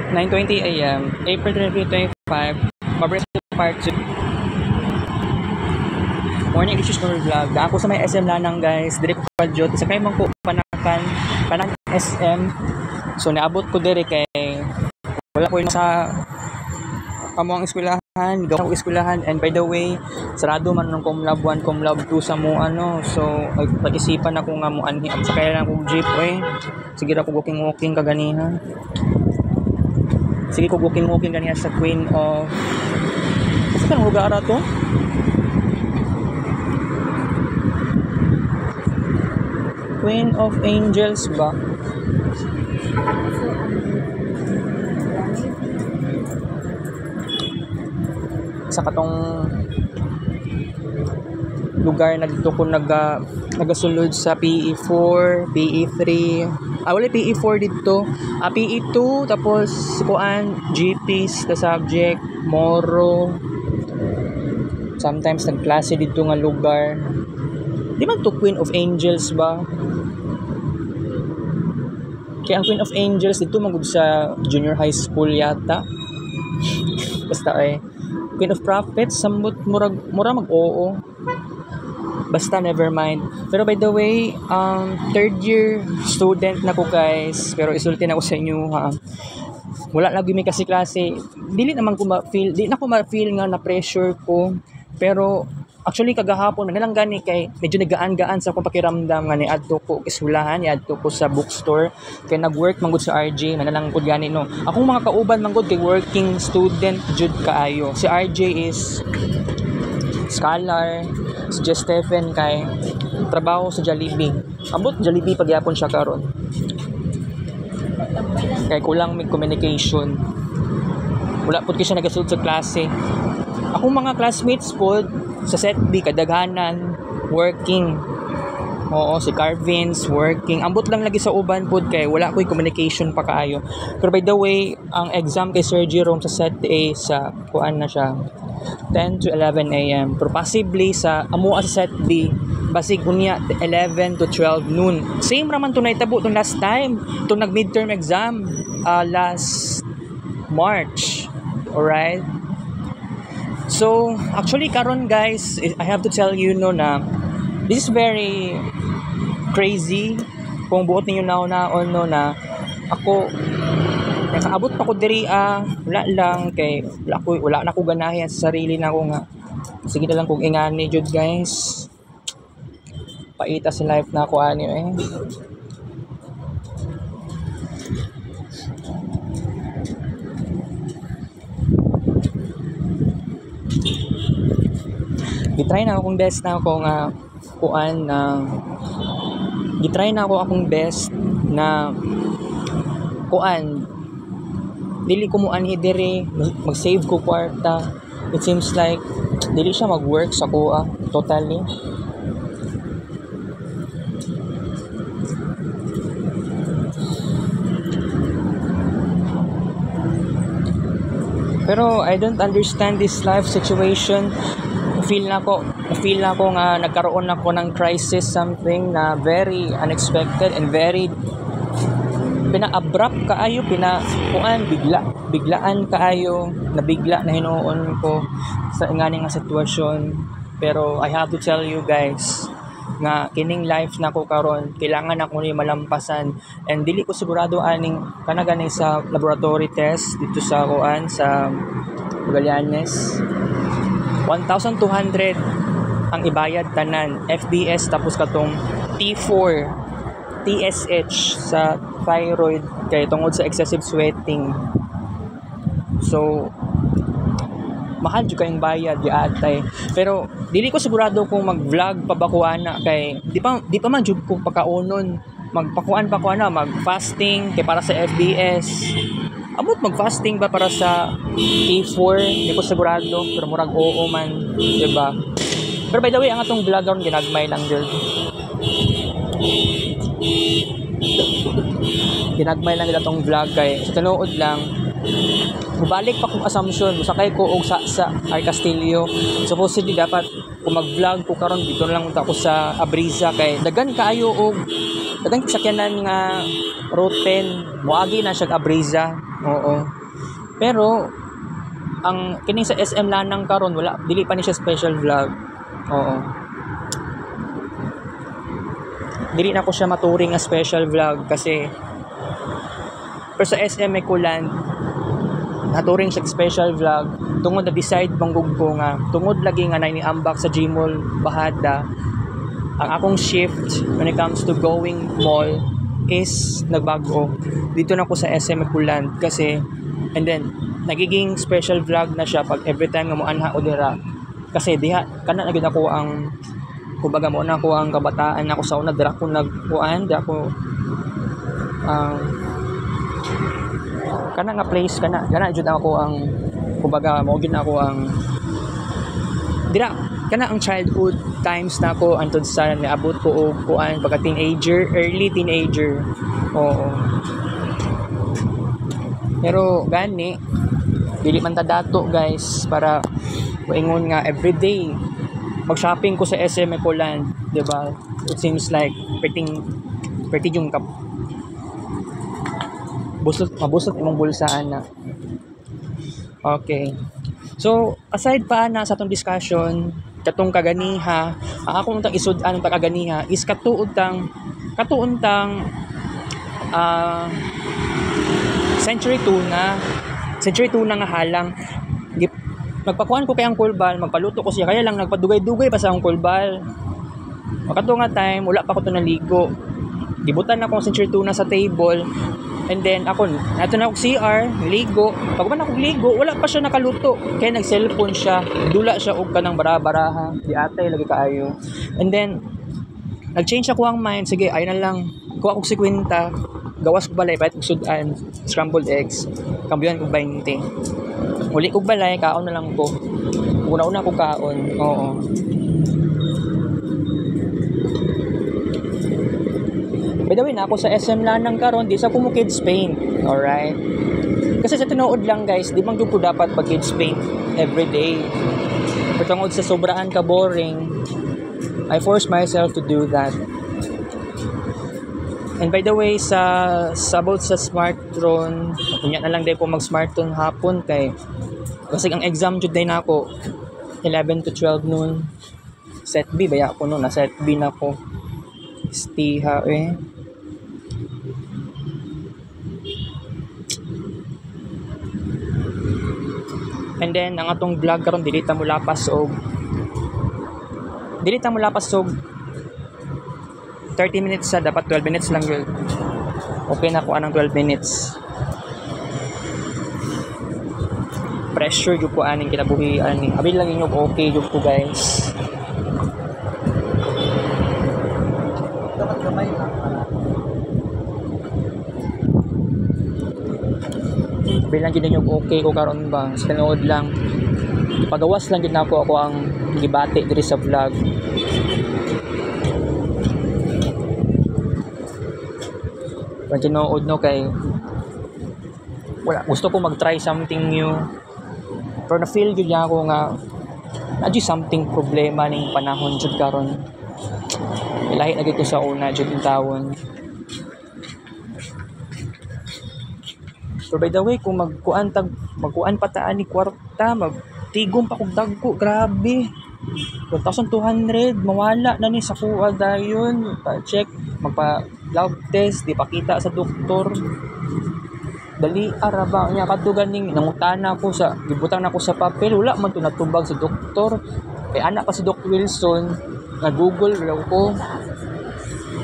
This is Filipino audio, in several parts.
9:20 AM, April 2025, Mabrito Part 2. Morning, this is Nor Vlog. Ako sa may SM Lanang guys, dire ko padyot. Sa kay man ko panakan SM. So naabot ko dire kay wala ko sa kamuang eskwelahan, gawa ko eskwelahan, and by the way, sarado man ng Comlab 1, Comlab 2 sa mo ano. So pag-isipan ako nga mo anhi sa kaya lang kong jeep sige ra ko walking kaganiha. Sige ko walking ganiha sa Queen of saan lugar to? Queen of Angels ba? Sa katong lugar na dito ko nagasulod sa PE4, PE3. Wala PE4 dito. PE2 tapos kuan GPs the subject, Moro. Sometimes nagklase dito nga lugar. Di man to Queen of Angels ba? Kaya ang Queen of Angels dito magud sa junior high school yata. Basta Queen of Prophets sambot mura mag-oo. Basta never mind. Pero by the way, third year student na ko guys. Pero isulti na ko sa inyo ha. Wala lagi may kasi klase. Di na ko ma-feel nga na pressure ko. Pero actually kagahapon nalang gani kay medyo nagaan-gaan sa akong pakiramdam nga ni adto ko eskwelahan, ni adto ko sa bookstore kay nag-work manggod sa RJ nalang gud gani no. Akong mga kauban manggod kay working student jud kaayo. Si RJ is scholar, si Just Stephen kay trabaho sa Jollibee. Ambot Jollibee pagyapon siya karon. Kay kulang may communication. Wala pud siya nagasud sa klase. Akong mga classmates po sa set B kadaghanan working. Oo, si Carvins working. Ambot lang lagi sa uban pod kay wala ko'y communication pa kaayo. Pero by the way, ang exam kay Sir Jerome sa set A sa kuan na siya 10 to 11 AM. Pero possibly sa amua sa set B basig unya 11 to 12 noon. Same raman to naitabo to last time. To nag midterm exam last March. Alright? So, actually karon guys, I have to tell you no na this is very crazy kung buot ninyo naon no na ako nakaabot pa ko diri wala lang kay wala na ko ganahan sa sarili na ko nga sige na lang kung ingani jud guys paita sa life na ako ani gitry na akong best na ako nga kuan na gitry na ako akong best na kuan dili ko mo anhi dire mag-save ko kwarta. It seems like dili siya mag-work sa kuha totally. Pero I don't understand this life situation. Feel na ko nga nagkaroon ako ng crisis, something na very unexpected and very pina-abrupt kaayo, biglaan kaayo, nabigla na hinuon ko sa ngani nga sitwasyon. Pero I have to tell you guys nga kining life na ko karon kailangan ako ni malampasan, and dili ko sigurado aning kanagani sa laboratory test dito sa kuan sa Magallanes. 1,200 ang ibayad tanan FBS tapos katong T4 TSH sa thyroid kay tungod sa excessive sweating. So mahal jud kayong bayad atay. Pero dili ko sigurado kung mag-vlog pa ba ko ana kay di pa man jud ko pakaunon magpakuan pa ko ana mag-fasting kay para sa FBS. Amot mag-fasting ba para sa T4? Hindi ko sigurado, pero murag oo man, diba? Pero by the way, ang atong vlog ron ginagmay lang dyan. Ginagmay lang nila atong vlog kay sa tinuod lang. Mubalik pa kong assumption, musakay ko og sa Ar Castillo. Supposedly dapat kung mag-vlog ko karon dito lang unta ko sa Abriza kay dagan kaayo og dagan sakyanan nga route 10 moagi na siya Abriza. Oo. Pero ang kining sa SM Lanang karon wala, dili pa ni siya special vlog. Oo. Dili na ko siya maturing nga special vlog kasi pero sa SM Ecoland naturing siya special vlog tungod na decide banggog ko nga tungod lagi nga nainiambak sa Gmall Bahada ang akong shift when it comes to going mall is nagbago dito na ko sa SM Ecoland kasi and then nagiging special vlog na siya pag every time nga mo anha o dira kasi diha kana na gid ako ang kumbaga mo na ako ang kabataan ako sa una dira ko nagkuan dira ko kana nga place kana jud ako ang kumbaga mo gid ako ang dira kana ang childhood times na ako antud sa niabot ko og kuan pagka teenager early teenager oo pero gani dili man ta dato guys para moingon nga everyday mag-shopping ko sa SM Ecoland, 'di ba? It seems like pretty yung mabusot imong bulsaan na. Okay. So, aside pa na sa atong discussion, katong kaganiha, ang akong tang isud-an ta kaganiha is katuon tang century tuna nga halang magpakuan ko kay ang kulbal, magpaluto ko siya kaya lang nagpadugay-dugay pa sa ang kulbal. Makato nga time wala pa ko to naligo. Gibutan ako century tuna sa table and then ako nato na ako CR, ligo. Pag man ako ligo, wala pa siya nakaluto. Kaya nag-cellphone siya, dula siya og kanang bara-baraha, di atay lagi kaayo. And then nag-change ako ang mind, sige, ayun na lang. Kuha ko 50, gawas ko balay pahit og sudan, scrambled eggs. Kambiyan ko 20. Uli kog balay, kaon na lang ko. Una-una ko kaon. Oo. By the way, na ako sa SM Lanang karon, di sa ko mo kids paint. Alright? Kasi sa tinuod lang guys, di man gyud ko dapat pag kids paint everyday. Patungod sa sobraan ka boring, I force myself to do that. And by the way, sa about sa smartphone, kunya na lang din ko mag-smartphone hapon kay kasi ang exam jud din ako 11 to 12 noon. Set B baya ako noon, na set B na ko. Stiha And then ang atong vlog karon dili ta mo lapas og 30 minutes sa dapat 12 minutes lang yun. Okay na ko anang 12 minutes. Pressure jud ko aning kinabuhian ni. Abi lang inyo okay jud ko guys. Dapat gamay lang para. Abi lang gid inyo okay ko karon ba. Sa tinuod lang. Pagawas lang gid nako ako ang gibati diri sa vlog. Pag tinood no kay wala gusto ko mag-try something new pero na-feel yun ako nga na something problema ning panahon jud karon ilahi lagi ko sa una jud yung tawon. So by the way kung magkuan pa taan ni kwarta magtigom pa kog dagko grabe 1,200 mawala na ni sa kuha dayon pa-check magpa lab test di pakita sa doktor dali araba nya kadto ganing nangutana ko sa gibutang nako sa papel wala man to natubag sa doktor kay anak pa si Doc Wilson na Google raw ko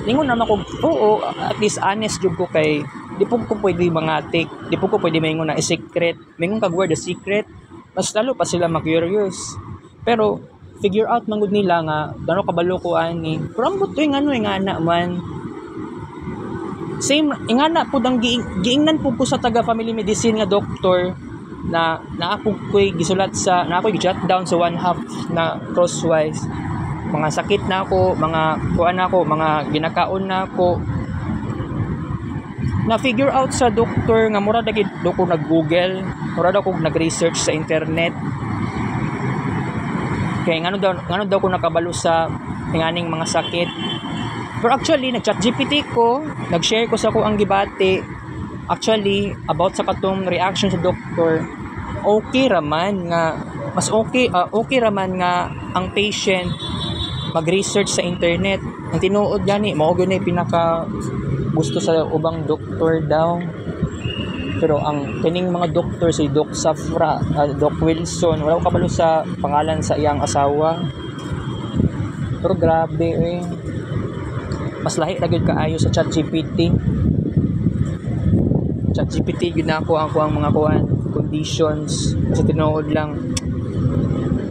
ningon naman ko oo at least honest jud ko kay di po ko pwede mangatik di po ko pwede maingon na secret maingon kag word the secret mas lalo pa sila ma-curious pero figure out mangud nila nga gano kabalo ko ani pero ang butoy ngano nga ana man same ingana pud ang giingnan pud ko sa taga family medicine nga doktor na ako ko'y gisulat sa na ako'y jot down sa 1/2 na crosswise mga sakit na ako mga kuan na ako mga ginakaon na ako na figure out sa doktor nga mura dagid ko nag-google mura daw ko nag-research sa internet kay ngano daw ko nakabalo sa nganing mga sakit. Pero actually, nag-chat GPT ko, nag-share ko sa ko ang gibati. Actually, about sa katong reaction sa doktor, okay raman nga mas okay raman nga ang patient mag-research sa internet. Ang tinuod gani mao gyud na pinaka gusto sa ubang doktor daw. Pero ang kining mga doktor si Doc Safra, Doc Wilson, wala ko kabalo sa pangalan sa iyang asawa. Pero grabe mas lahi ra gyud kaayo sa ChatGPT. ChatGPT gyud na ako ang mga conditions kasi tinuod lang.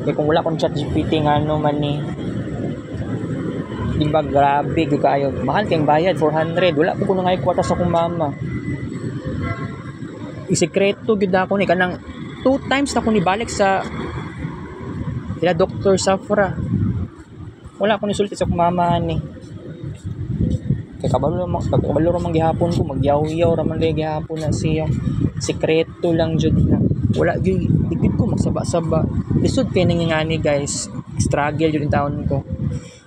Kaya kung wala akong ChatGPT nga ano man ni diba grabe gyud kaayo. Mahal kayong bayad 400. Wala po kuno nga kwarta sa akong mama. Isekreto gyud ako ni kanang 2 times na ko ni balik sa ila Dr. Safra. Wala ko ni sulti sa akong mama ni. Kay kabalo man gihapon ko magyaw-yaw ra man gihapon na siya. Sekreto lang jud na. Wala gyud digid ko magsaba-saba. Lisod kay nangingani guys. Struggle jud in taon ko.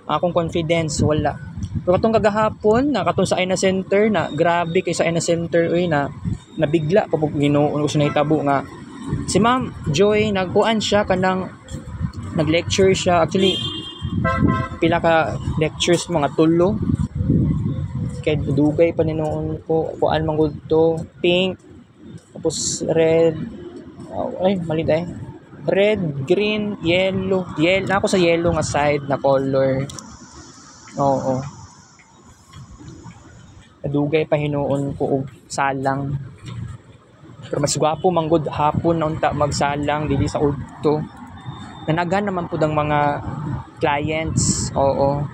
Akong confidence wala. Pero katong kagahapon na katong sa Aina Center na grabe kay sa Aina Center na nabigla pa pug Ginoo ko siya nahitabo nga si Ma'am Joy nagkuan siya kanang nag-lecture siya actually pila ka lectures mga 3 kay dugay pa ni noon ko kuan man gud to pink tapos red mali red, green, yellow na ako sa yellow nga side na color. Oo. Dugay pa hinuon ko og salang. Pero mas gwapo manggod hapon na unta magsalang dili sa udto. Nanagan naman pud ang mga clients. Oo.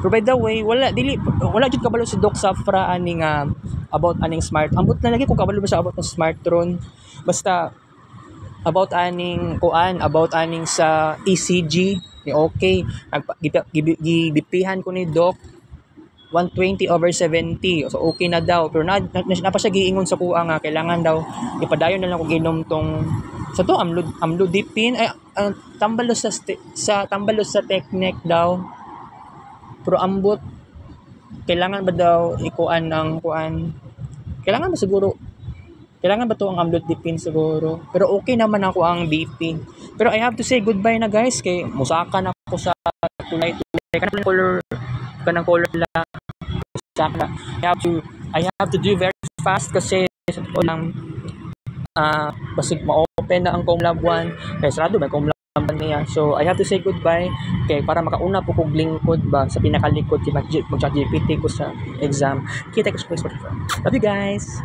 Pero by the way, wala jud kabalo si Doc Safra ani nga about aning smart. Ambot na lagi kung kabalo ba sa about ng smartron. Basta about aning sa ECG ni okay. Gibipihan ko ni Doc 120/70. So okay na daw. Pero na pa siya giingon sa kuha nga kailangan daw ipadayon na lang kung inom tong sa to amlodipine tambalos sa technique daw. Pero ambot kailangan ba daw ikuan ng kuan? Kailangan ba to ang amlodipine siguro? Pero okay naman ako ang BP. Pero I have to say goodbye na guys kay musaka na ako sa tulay-tulay kanang color lang. I have to do very fast kasi lang basig ma-open na ang Comlab 1 kaya sarado may Comlab 1 niya. So I have to say goodbye kay para makauna po kong lingkod ba sa pinakalikod kay mag-ChatGPT ko sa exam. Kita ko sa Love you guys.